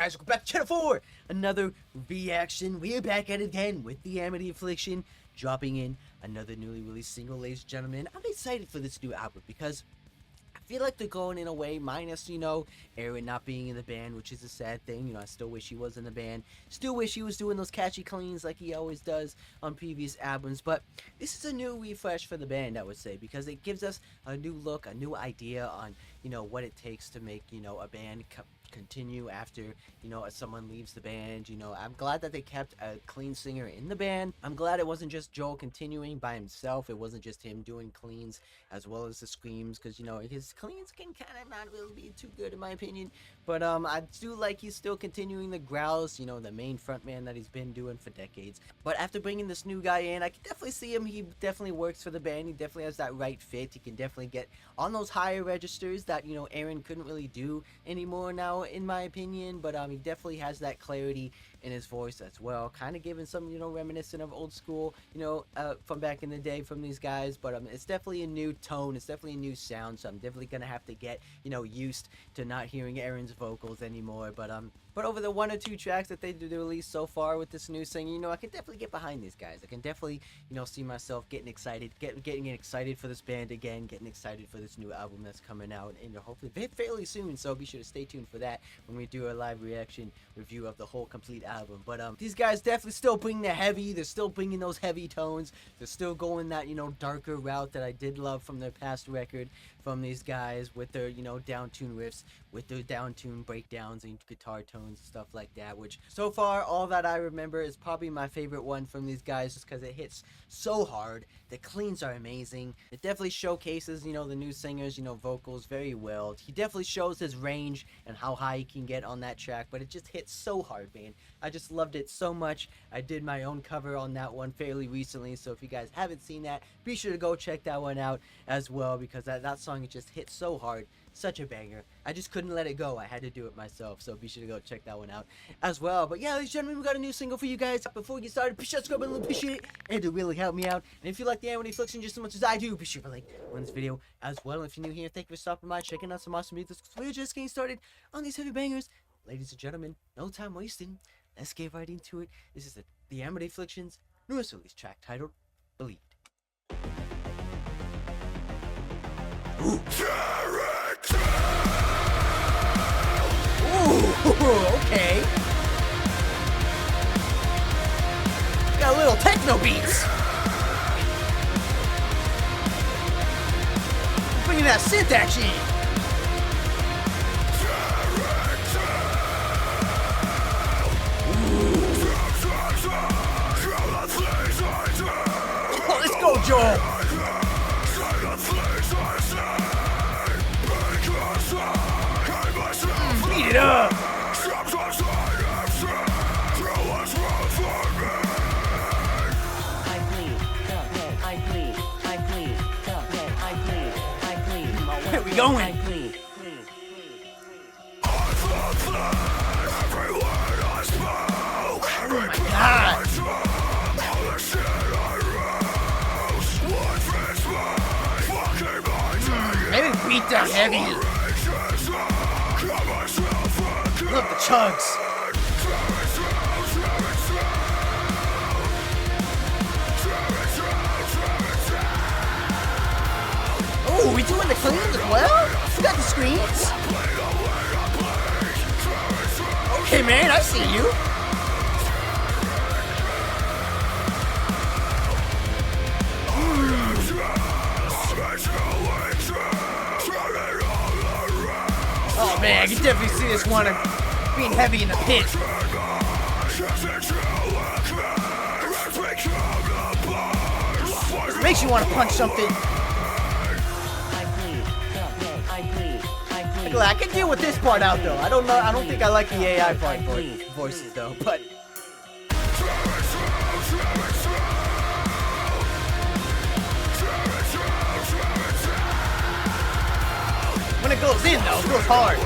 guys, welcome back to Channel 4! Another reaction. We are back at it again with the Amity Affliction, dropping in another newly released single, ladies and gentlemen. I'm excited for this new album because I feel like they're going in a way, minus, Aaron not being in the band, which is a sad thing. I still wish he was in the band. Still wish he was doing those catchy cleans like he always does on previous albums. But this is a new refresh for the band, I would say, because it gives us a new look, a new idea on, what it takes to make, a band continue after someone leaves the band. I'm glad that they kept a clean singer in the band. I'm glad it wasn't just Joel continuing by himself. It wasn't just him doing cleans as well as the screams, because his cleans can kind of not really be too good in my opinion. But I do like he's still continuing the growls, the main frontman that he's been doing for decades. But after bringing this new guy in, I can definitely see him. He definitely works for the band. He definitely has that right fit. He can definitely get on those higher registers that Aaron couldn't really do anymore now, in my opinion. But he definitely has that clarity in his voice as well, kind of giving some reminiscent of old school from back in the day from these guys. But it's definitely a new tone, it's definitely a new sound, so I'm definitely gonna have to get used to not hearing Aaron's vocals anymore. But over the 1 or 2 tracks that they did release so far with this new singing, I can definitely get behind these guys. I can definitely see myself getting excited for this band again, getting excited for this new album that's coming out, and hopefully fairly soon. So be sure to stay tuned for that when we do a live reaction review of the whole complete album. But these guys definitely still bring the heavy. They're still bringing those heavy tones. They're still going that darker route that I did love from their past record from these guys, with their down-tuned riffs, with their down-tuned breakdowns and guitar tones and stuff like that, which so far all that I remember is probably my favorite one from these guys, just because it hits so hard. The cleans are amazing. It definitely showcases the new singer's vocals very well. He definitely shows his range and how high he can get on that track, but it just hits so hard, man. I just loved it so much. I did my own cover on that one fairly recently, so if you guys haven't seen that, be sure to go check that one out as well, because that song, it just hits so hard. Such a banger. I just couldn't let it go. I had to do it myself, so be sure to go check that one out as well. But yeah, ladies and gentlemen, we got a new single for you guys. Before we get started, be sure to subscribe and appreciate it, and to really help me out. And if you like the Amity Affliction just as much as I do, be sure to like on this video as well. And if you're new here, thank you for stopping by, checking out some awesome music. We're just getting started on these heavy bangers. Ladies and gentlemen, no time wasting. Let's get right into it. This is the Amity Affliction's newest release track titled Bleed. Ooh. Ooh, okay. Got a little techno beats. Bringing that synth action. Oh, let's go, Joel. Beat it up. Where we going? Oh my God. Maybe beat down heavy. Love the chugs. Oh, we doing the cleans as well? We got the screens? Okay, man, I see you. Oh man, I can definitely see this one being heavy in the pit. It makes you want to punch something. I can deal with this part out though. I don't know. I don't think I like the AI part for voices though, but. When it goes in though, it goes hard.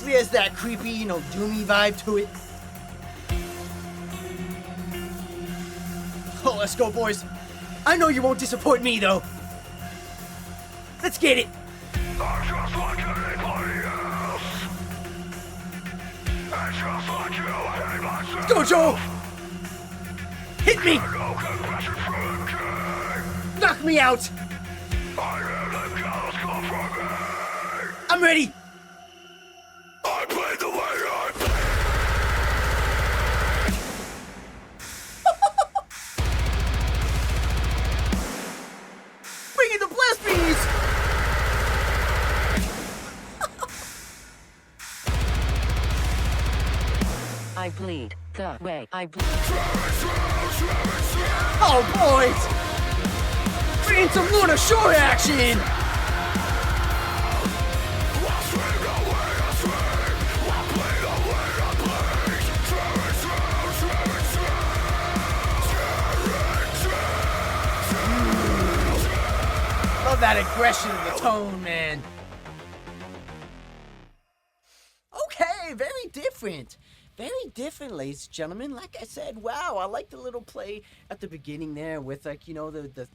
definitely has that creepy, you know, doomy vibe to it. Oh, let's go, boys. I know you won't disappoint me, though. Let's get it. I'm just like anybody else. And just like you, I hate myself. Let's go, Joel. Hit me. No confession from king. Knock me out. I hear them cows come from me. I'm ready. I played the way I Bring in the blast bees. I bleed the way I bleed. Oh, boys. Bring in some Luna Shore action. Love that aggression in the tone, man. Okay, very different. Very different, ladies and gentlemen. Like I said, wow, I like the little play at the beginning there with, like, you know, the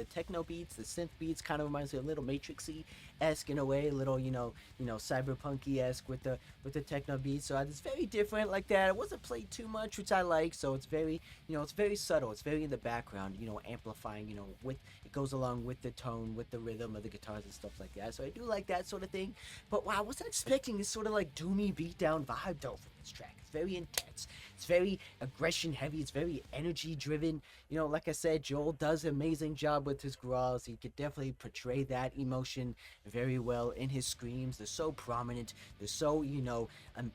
techno beats, the synth beats. Kind of reminds me of a little Matrixy-esque in a way, a little, you know, cyberpunky-esque with the techno beats. So it's very different like that. It wasn't played too much, which I like. So it's very, you know, it's very subtle. It's very in the background, you know, amplifying, you know, with it goes along with the tone, with the rhythm of the guitars and stuff like that. So I do like that sort of thing. But wow, I wasn't expecting this sort of like doomy beatdown vibe though from this track. It's very intense. It's very aggression heavy. It's very energy driven. You know, like I said, Joel does an amazing job with his growls. He could definitely portray that emotion very well in his screams. They're so prominent. They're so, you know,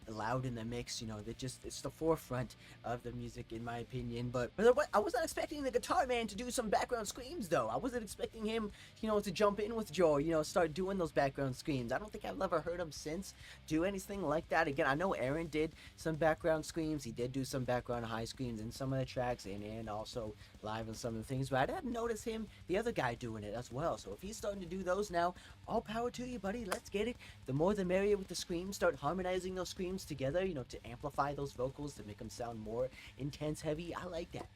loud in the mix. You know, it's the forefront of the music in my opinion. But I was not expecting the guitar man to do some background screams though. I wasn't expecting him, you know, to jump in with Joel, you know, start doing those background screams. I don't think I've ever heard him since do anything like that. Again, I know Aaron did some background screams. He did do some background high screams in some of the tracks and also live on some of the things, but I didn't notice the other guy doing it as well. So if he's starting to do those now, all power to you, buddy. Let's get it. The more the merrier with the screams. Start harmonizing those screams together, you know, to amplify those vocals, to make them sound more intense, heavy. I like that.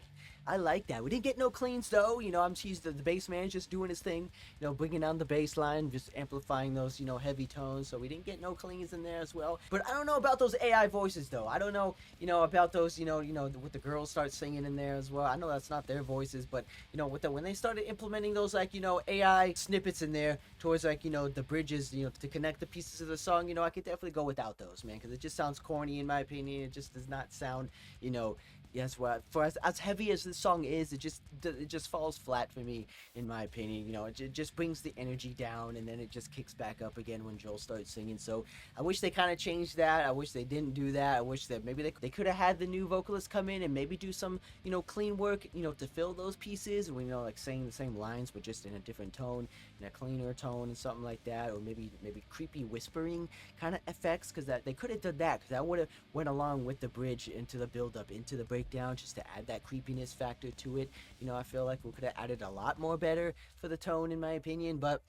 I like that. We didn't get no cleans though. You know, the bass man just doing his thing, you know, bringing down the bass line, just amplifying those, you know, heavy tones. So we didn't get no cleans in there as well. But I don't know about those AI voices though. I don't know, you know, about those, you know, with the girls start singing in there as well. I know that's not their voices, but you know, when they started implementing those, like, you know, AI snippets in there towards, like, you know, the bridges, you know, to connect the pieces of the song, you know, I could definitely go without those, man, because it just sounds corny in my opinion. It just does not sound, you know, yes, well, for as heavy as this song is, it just falls flat for me, in my opinion. You know, it just brings the energy down, and then it just kicks back up again when Joel starts singing. So I wish they kind of changed that. I wish they didn't do that. I wish that maybe they could have had the new vocalist come in and maybe do some, you know, clean work, you know, to fill those pieces. You know, like saying the same lines but just in a different tone, in a cleaner tone, and something like that, or maybe creepy whispering kind of effects, because that they could have done that, because that would have went along with the bridge into the build up, into the breakdown, just to add that creepiness factor to it. You know, I feel like we could have added a lot more better for the tone, in my opinion. But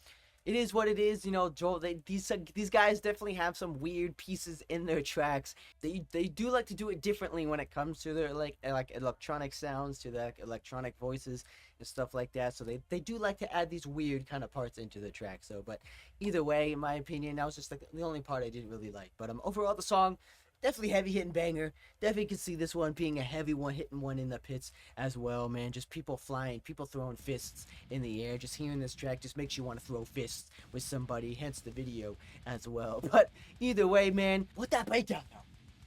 it is what it is. You know, Joel, these guys definitely have some weird pieces in their tracks. They do like to do it differently when it comes to their like electronic sounds, to the electronic voices and stuff like that. So they do like to add these weird kind of parts into the track. So, but either way, in my opinion, that was just like the only part I didn't really like. But overall, the song, definitely heavy hitting banger. Definitely can see this one being a heavy one, hitting one in the pits as well, man. Just people flying, people throwing fists in the air. Just hearing this track just makes you want to throw fists with somebody, hence the video as well. But either way, man, what that breakdown though?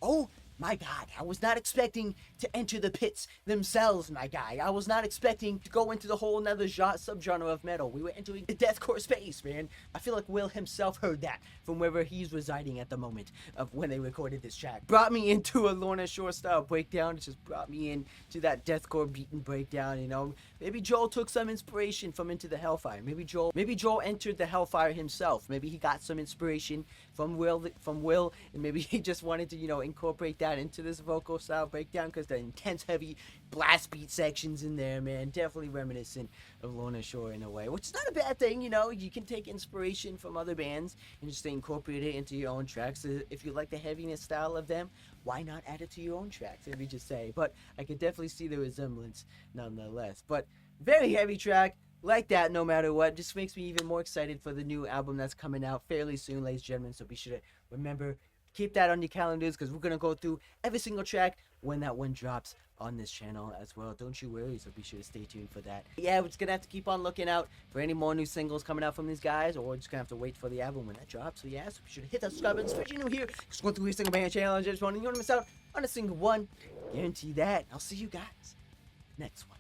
Oh my God, I was not expecting to enter the pits themselves, my guy. I was not expecting to go into the whole another subgenre of metal. We were entering the deathcore space, man. I feel like Will himself heard that from wherever he's residing at the moment of when they recorded this track. Brought me into a Lorna Shore style breakdown. It just brought me into that deathcore beaten breakdown, you know. Maybe Joel took some inspiration from Into the Hellfire. Maybe Joel entered the Hellfire himself. Maybe he got some inspiration from Will, and maybe he just wanted to, you know, incorporate that that into this vocal style breakdown because the intense, heavy blast beat sections in there, man, definitely reminiscent of Lorna Shore in a way, which is not a bad thing. You know, you can take inspiration from other bands and just incorporate it into your own tracks. If you like the heaviness style of them, why not add it to your own tracks? Let me just say. But I could definitely see the resemblance nonetheless. But very heavy track. Like that, no matter what, just makes me even more excited for the new album that's coming out fairly soon, ladies and gentlemen. So be sure to remember, keep that on your calendars because we're gonna go through every single track when that one drops on this channel as well. Don't you worry. So be sure to stay tuned for that. Yeah, we're just gonna have to keep on looking out for any more new singles coming out from these guys, or we're just gonna have to wait for the album when that drops. So yeah, so be sure to hit that subscribe button, especially new here. Just going through every single band channel and just want you don't miss out on a single one. Guarantee that. I'll see you guys next one.